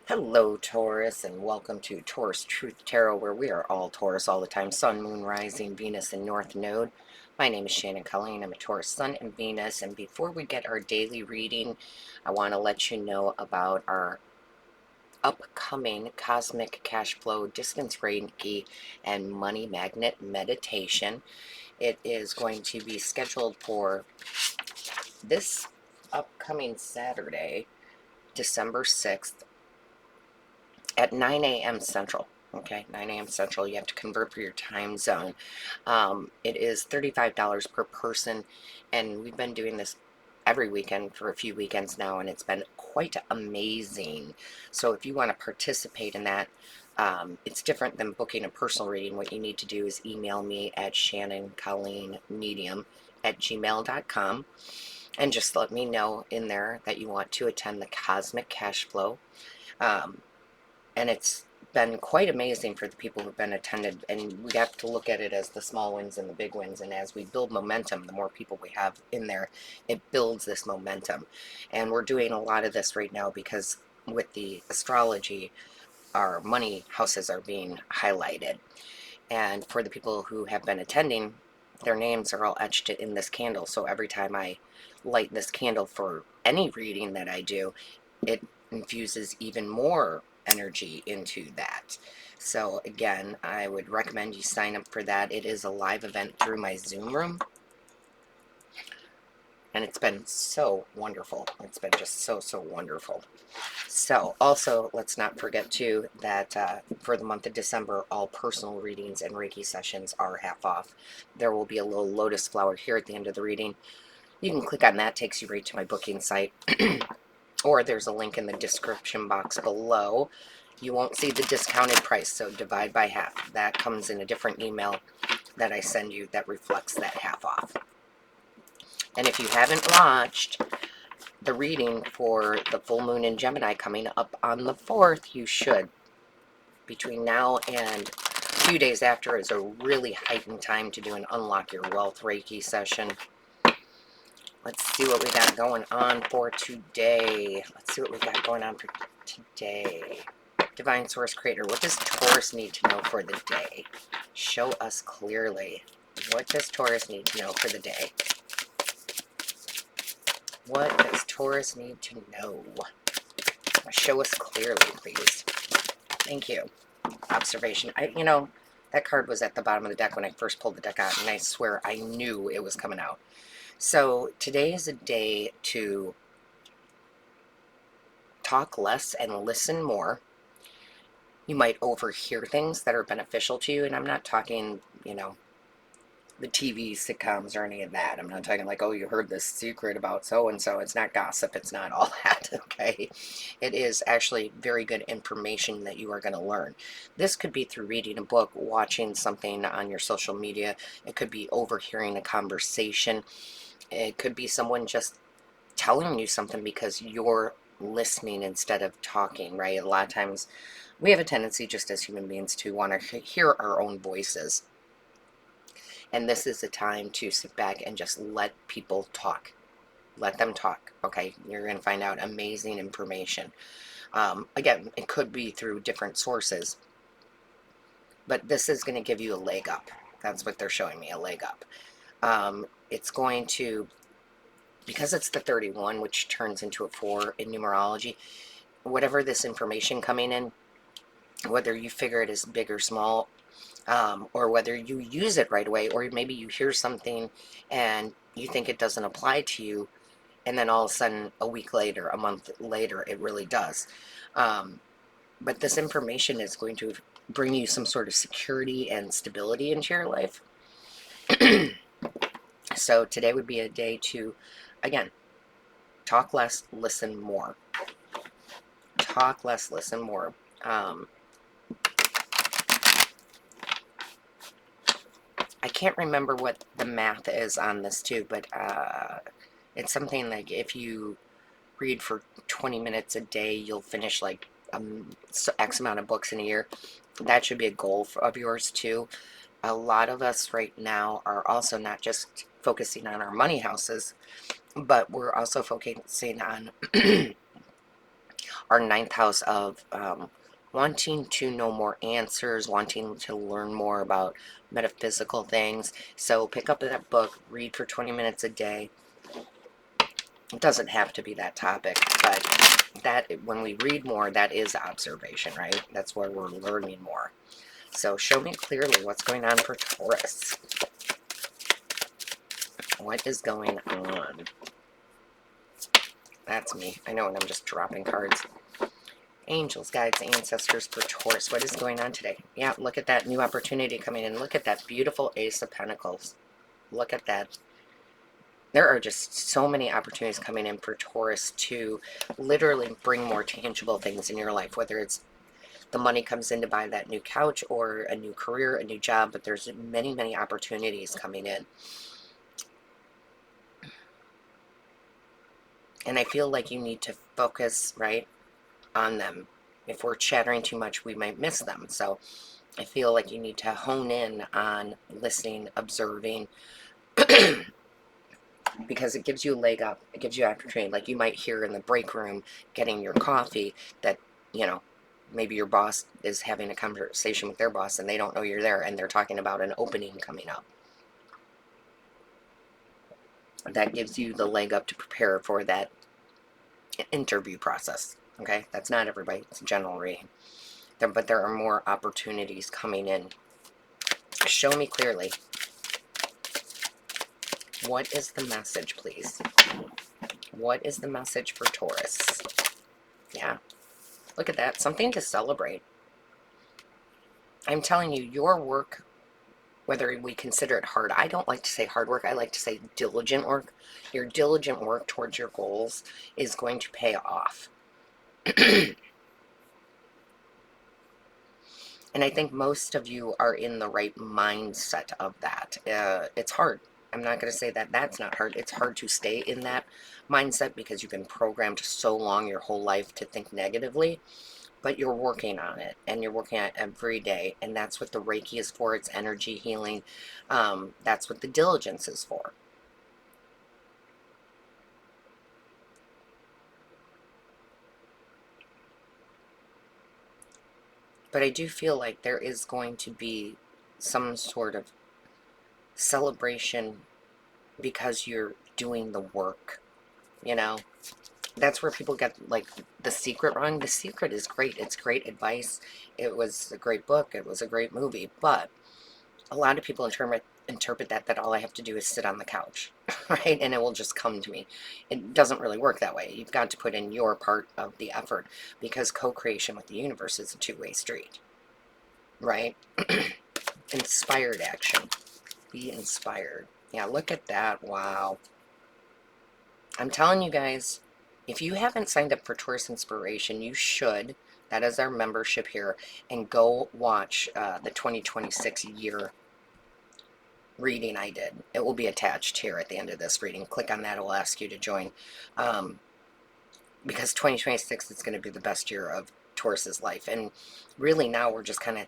Hello, Taurus, and welcome to Taurus Truth Tarot, where we are all Taurus all the time. Sun, Moon, Rising, Venus, and North Node. My name is Shannon Colleen. I'm a Taurus Sun and Venus. And before we get our daily reading, I want to let you know about our upcoming Cosmic Cash Flow Distance Reiki and Money Magnet Meditation. It is going to be scheduled for this upcoming Saturday, December 6th, at 9 a.m. Central. Okay, 9 a.m. Central. You have to convert for your time zone. It is $35 per person, and we've been doing this every weekend for a few weekends now, and it's been quite amazing. So if you want to participate in that, it's different than booking a personal reading. What you need to do is email me at shannoncolleenmedium@gmail.com and just let me know in there that you want to attend the Cosmic Cash Flow. And it's been quite amazing for the people who've been attended, and we have to look at it as the small wins and the big wins, and as we build momentum, the more people we have in there, it builds this momentum. And we're doing a lot of this right now because with the astrology, our money houses are being highlighted, and for the people who have been attending, their names are all etched in this candle. So every time I light this candle for any reading that I do, it infuses even more energy into that. So again, I would recommend you sign up for that. It is a live event through my Zoom room, and it's been so wonderful. It's been just so wonderful. So also, let's not forget too that for the month of December, all personal readings and Reiki sessions are half off. There will be a little lotus flower here at the end of the reading. You can click on that, takes you right to my booking site. Or there's a link in the description box below. You won't see the discounted price, so divide by half. That comes in a different email that I send you that reflects that half off. And if you haven't watched the reading for the full moon in Gemini coming up on the 4th, you should. Between now and a few days after is a really heightened time to do an Unlock Your Wealth Reiki session. Let's see what we got going on for today. Divine Source Creator, what does Taurus need to know for the day? Show us clearly. What does Taurus need to know for the day? What does Taurus need to know? Show us clearly, please. Thank you. Observation. That card was at the bottom of the deck when I first pulled the deck out, and I swear I knew it was coming out. So today is a day to talk less and listen more. You might overhear things that are beneficial to you, and I'm not talking, the TV sitcoms or any of that. I'm not talking like, oh, you heard this secret about so-and-so. It's not gossip. It's not all that, okay? It is actually very good information that you are going to learn. This could be through reading a book, watching something on your social media. It could be overhearing a conversation. It could be someone just telling you something because you're listening instead of talking, right? A lot of times we have a tendency just as human beings to want to hear our own voices. And this is a time to sit back and just let people talk. Let them talk, okay? You're going to find out amazing information. Again, it could be through different sources, but this is going to give you a leg up. That's what they're showing me, a leg up. It's going to, because it's the 31, which turns into a 4 in numerology, whatever this information coming in, whether you figure it is big or small, or whether you use it right away, or maybe you hear something and you think it doesn't apply to you, and then all of a sudden, a week later, a month later, it really does. But this information is going to bring you some sort of security and stability into your life. So today would be a day to, again, talk less, listen more. Talk less, listen more. I can't remember what the math is on this too, but it's something like if you read for 20 minutes a day, you'll finish like X amount of books in a year. That should be a goal of yours too. A lot of us right now are also not just focusing on our money houses, but we're also focusing on our ninth house of wanting to know more answers, wanting to learn more about metaphysical things. So pick up that book, read for 20 minutes a day. It doesn't have to be that topic, but that when we read more, that is observation, right? That's where we're learning more. So show me clearly what's going on for Taurus. What is going on? That's me. I know, and I'm just dropping cards. Angels, guides, ancestors for Taurus. What is going on today? Yeah, look at that new opportunity coming in. Look at that beautiful Ace of Pentacles. Look at that. There are just so many opportunities coming in for Taurus to literally bring more tangible things in your life, whether it's the money comes in to buy that new couch or a new career, a new job, but there's many, many opportunities coming in. And I feel like you need to focus, right, on them. If we're chattering too much, we might miss them. So I feel like you need to hone in on listening, observing, because it gives you a leg up. It gives you opportunity. Like you might hear in the break room getting your coffee that, you know, maybe your boss is having a conversation with their boss and they don't know you're there and they're talking about an opening coming up. That gives you the leg up to prepare for that interview process. Okay, that's not everybody, it's a general reading. But there are more opportunities coming in. Show me clearly. What is the message, please? What is the message for Taurus? Yeah, look at that. Something to celebrate. I'm telling you, your work, whether we consider it hard, I don't like to say hard work, I like to say diligent work. Your diligent work towards your goals is going to pay off. And I think most of you are in the right mindset of that. It's hard. I'm not going to say that that's not hard. It's hard to stay in that mindset because you've been programmed so long your whole life to think negatively. But you're working on it, and you're working on it every day. And that's what the Reiki is for. It's energy healing. That's what the diligence is for. But I do feel like there is going to be some sort of celebration because you're doing the work, you know? That's where people get, like, The Secret wrong. The Secret is great. It's great advice. It was a great book. It was a great movie. But a lot of people interpret that all I have to do is sit on the couch, right? And it will just come to me. It doesn't really work that way. You've got to put in your part of the effort because co-creation with the universe is a two-way street, right? Inspired action. Be inspired. Yeah, look at that. Wow. I'm telling you guys, if you haven't signed up for Taurus Inspiration, you should. That is our membership here. And go watch the 2026 year reading I did. It will be attached here at the end of this reading. Click on that. It will ask you to join. Because 2026 is going to be the best year of Taurus's life. And really now we're just kind of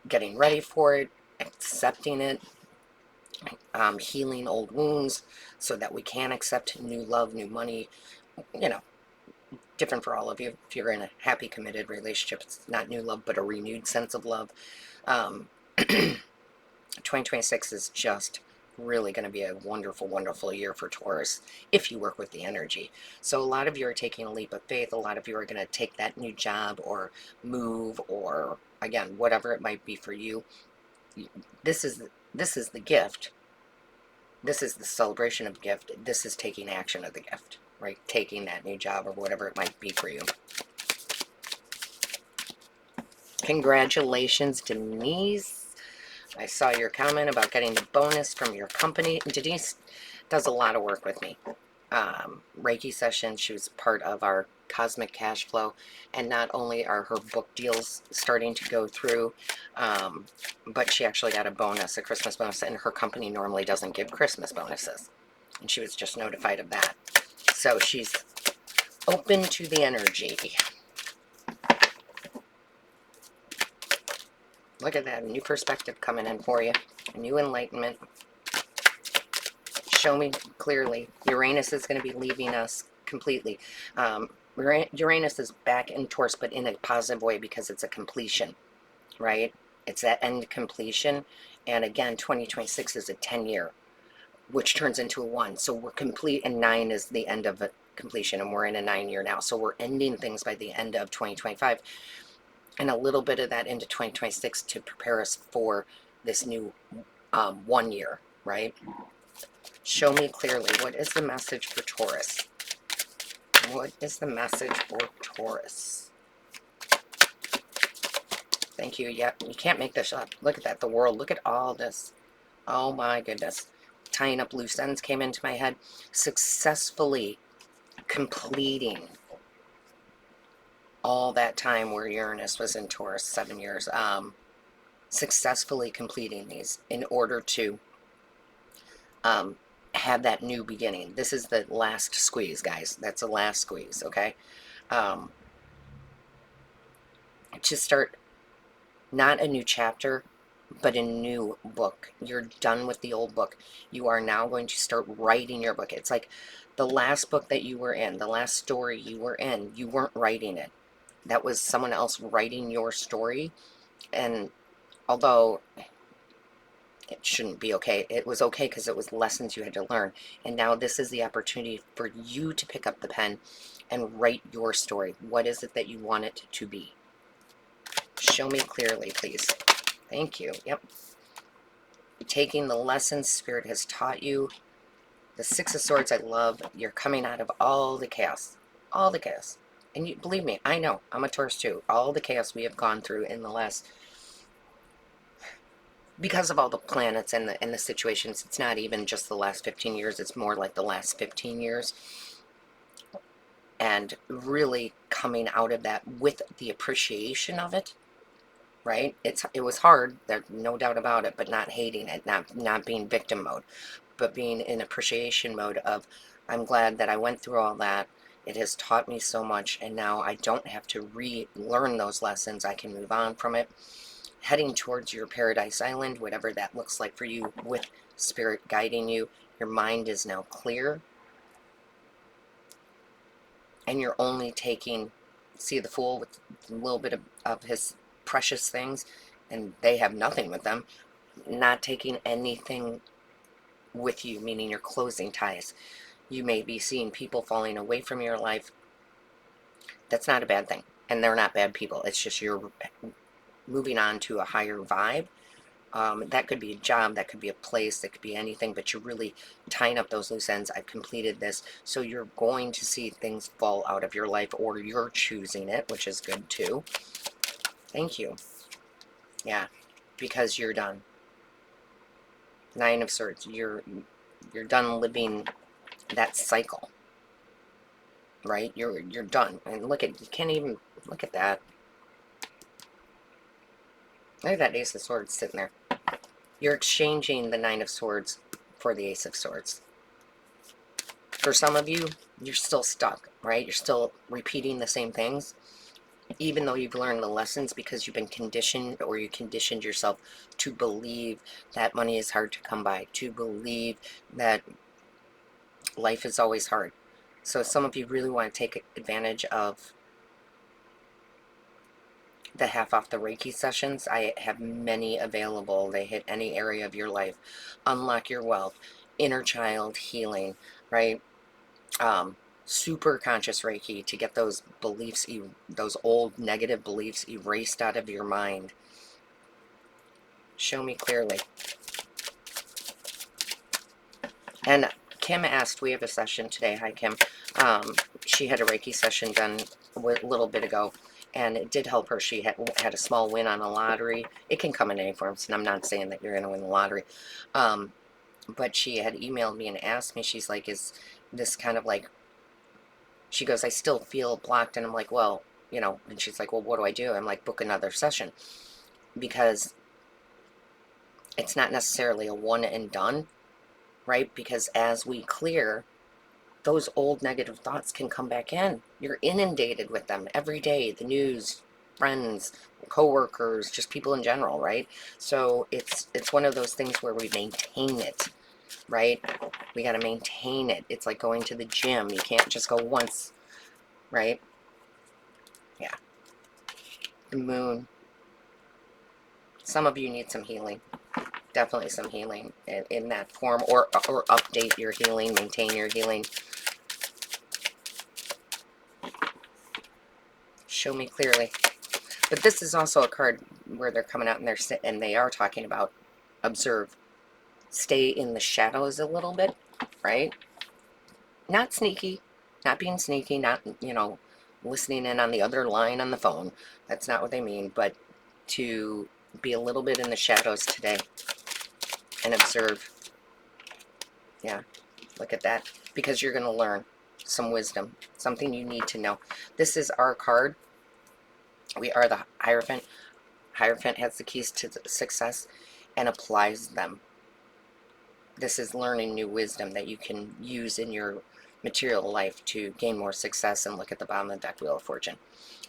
getting ready for it, accepting it, healing old wounds so that we can accept new love, new money, you know, different for all of you. If you're in a happy, committed relationship, it's not new love, but a renewed sense of love. 2026 is just really going to be a wonderful, wonderful year for Taurus if you work with the energy. So a lot of you are taking a leap of faith. A lot of you are going to take that new job or move or, again, whatever it might be for you. This is the gift. This is the celebration of gift. This is taking action of the gift, right? Taking that new job or whatever it might be for you. Congratulations, Denise. I saw your comment about getting the bonus from your company. Denise does a lot of work with me. Reiki Sessions, she was part of our Cosmic Cash Flow, and not only are her book deals starting to go through, but she actually got a bonus, a Christmas bonus, and her company normally doesn't give Christmas bonuses, and she was just notified of that. So she's open to the energy. Look at that, a new perspective coming in for you, a new enlightenment. Show me clearly. Uranus is going to be leaving us completely. Uranus is back in Taurus, but in a positive way because it's a completion, right? It's that end completion. And again, 2026 is a 10-year, which turns into a 1. So we're complete, and 9 is the end of a completion, and we're in a 9-year now. So we're ending things by the end of 2025, and a little bit of that into 2026 to prepare us for this new 1 year, right? Show me clearly, what is the message for Taurus? What is the message for Taurus? Thank you. Yep, you can't make this up. Look at that, the world. Look at all this. Oh my goodness. Tying up loose ends came into my head. Successfully completing all that time where Uranus was in Taurus, 7 years. Successfully completing these in order to have that new beginning. This is the last squeeze, guys. That's the last squeeze, okay? To start not a new chapter, but a new book. You're done with the old book. You are now going to start writing your book. It's like the last book that you were in, the last story you were in, you weren't writing it. That was someone else writing your story. And although it shouldn't be okay, it was okay because it was lessons you had to learn. And now this is the opportunity for you to pick up the pen and write your story. What is it that you want it to be? Show me clearly, please. Thank you. Yep. Taking the lessons Spirit has taught you. The Six of Swords, I love. You're coming out of all the chaos. All the chaos. And you believe me, I know. I'm a Taurus too. All the chaos we have gone through in the last... Because of all the planets and the situations, it's not even just the last 15 years. It's more like the last 15 years. And really coming out of that with the appreciation of it. Right? It was hard, there's no doubt about it, but not hating it, not being victim mode, but being in appreciation mode of, I'm glad that I went through all that. It has taught me so much, and now I don't have to relearn those lessons. I can move on from it, heading towards your paradise island, whatever that looks like for you, with Spirit guiding you. Your mind is now clear, and you're only taking, see the Fool with a little bit of his precious things, and they have nothing with them, not taking anything with you, meaning you're closing ties. You may be seeing people falling away from your life. That's not a bad thing, and they're not bad people. It's just you're moving on to a higher vibe. That could be a job, that could be a place, that could be anything, but you're really tying up those loose ends. I've completed this, so you're going to see things fall out of your life, or you're choosing it, which is good too. Thank you. Yeah, because you're done. 9 of Swords. You're done living that cycle. Right? You're done. And look at, you can't even look at that. Look at that Ace of Swords sitting there. You're exchanging the 9 of Swords for the Ace of Swords. For some of you, you're still stuck, right? You're still repeating the same things, even though you've learned the lessons, because you've been conditioned, or you conditioned yourself to believe that money is hard to come by, to believe that life is always hard. So some of you really want to take advantage of the half off the Reiki sessions. I have many available. They hit any area of your life. Unlock your wealth, inner child healing, right? Super conscious Reiki to get those beliefs, those old negative beliefs erased out of your mind. Show me clearly. And Kim asked, we have a session today. Hi, Kim. She had a Reiki session done a little bit ago, and it did help her. She had a small win on a lottery. It can come in any forms, and I'm not saying that you're going to win the lottery. But she had emailed me and asked me, she's like, is this kind of like, she goes, I still feel blocked. And I'm like, well, you know, and she's like, well, what do I do? I'm like, book another session, because it's not necessarily a one and done, right? Because as we clear, those old negative thoughts can come back in. You're inundated with them every day, the news, friends, coworkers, just people in general, right? So it's one of those things where we maintain it. right? We got to maintain it. It's like going to the gym. You can't just go once, right? Yeah. The moon. Some of you need some healing. Definitely some healing in that form, or update your healing, maintain your healing. Show me clearly. But this is also a card where they're coming out and they are talking about observe. Stay in the shadows a little bit, right? Not sneaky, not being sneaky, not, you know, listening in on the other line on the phone. That's not what they mean, but to be a little bit in the shadows today and observe. Yeah, look at that. Because you're going to learn some wisdom, something you need to know. This is our card. We are the Hierophant. Hierophant has the keys to success and applies them. This is learning new wisdom that you can use in your material life to gain more success. And look at the bottom of the deck, Wheel of Fortune.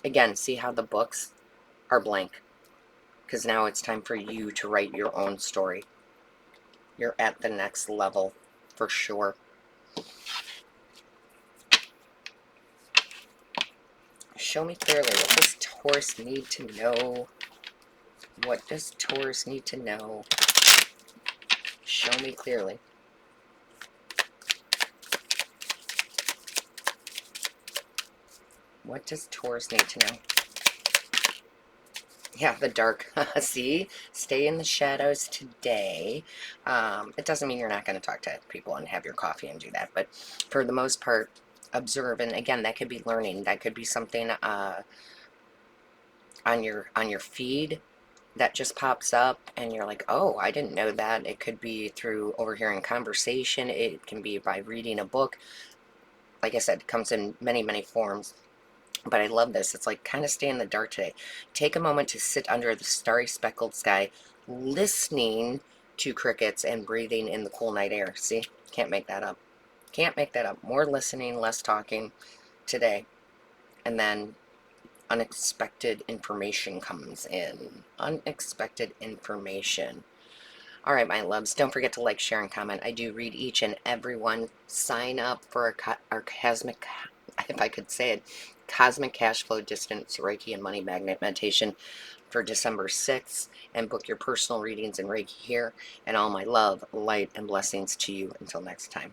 Again, see how the books are blank? Because now it's time for you to write your own story. You're at the next level for sure. Show me clearly, what does Taurus need to know? What does Taurus need to know? Show me clearly. What does Taurus need to know? Yeah, the dark. See? Stay in the shadows today. It doesn't mean you're not going to talk to people and have your coffee and do that, but for the most part, observe. And again, that could be learning. That could be something on your feed that just pops up and you're like, oh, I didn't know that. It could be through overhearing conversation. It can be by reading a book. Like I said, it comes in many, many forms. But I love this. It's like kind of stay in the dark today. Take a moment to sit under the starry speckled sky, listening to crickets and breathing in the cool night air. See? Can't make that up. Can't make that up. More listening, less talking today. And then unexpected information comes in. Unexpected information. All right, my loves, don't forget to like, share, and comment. I do read each and every one. Sign up for our cosmic, if I could say it, Cosmic Cash Flow Distance Reiki and Money Magnet Meditation for December 6th, and book your personal readings in Reiki here. And all my love, light, and blessings to you until next time.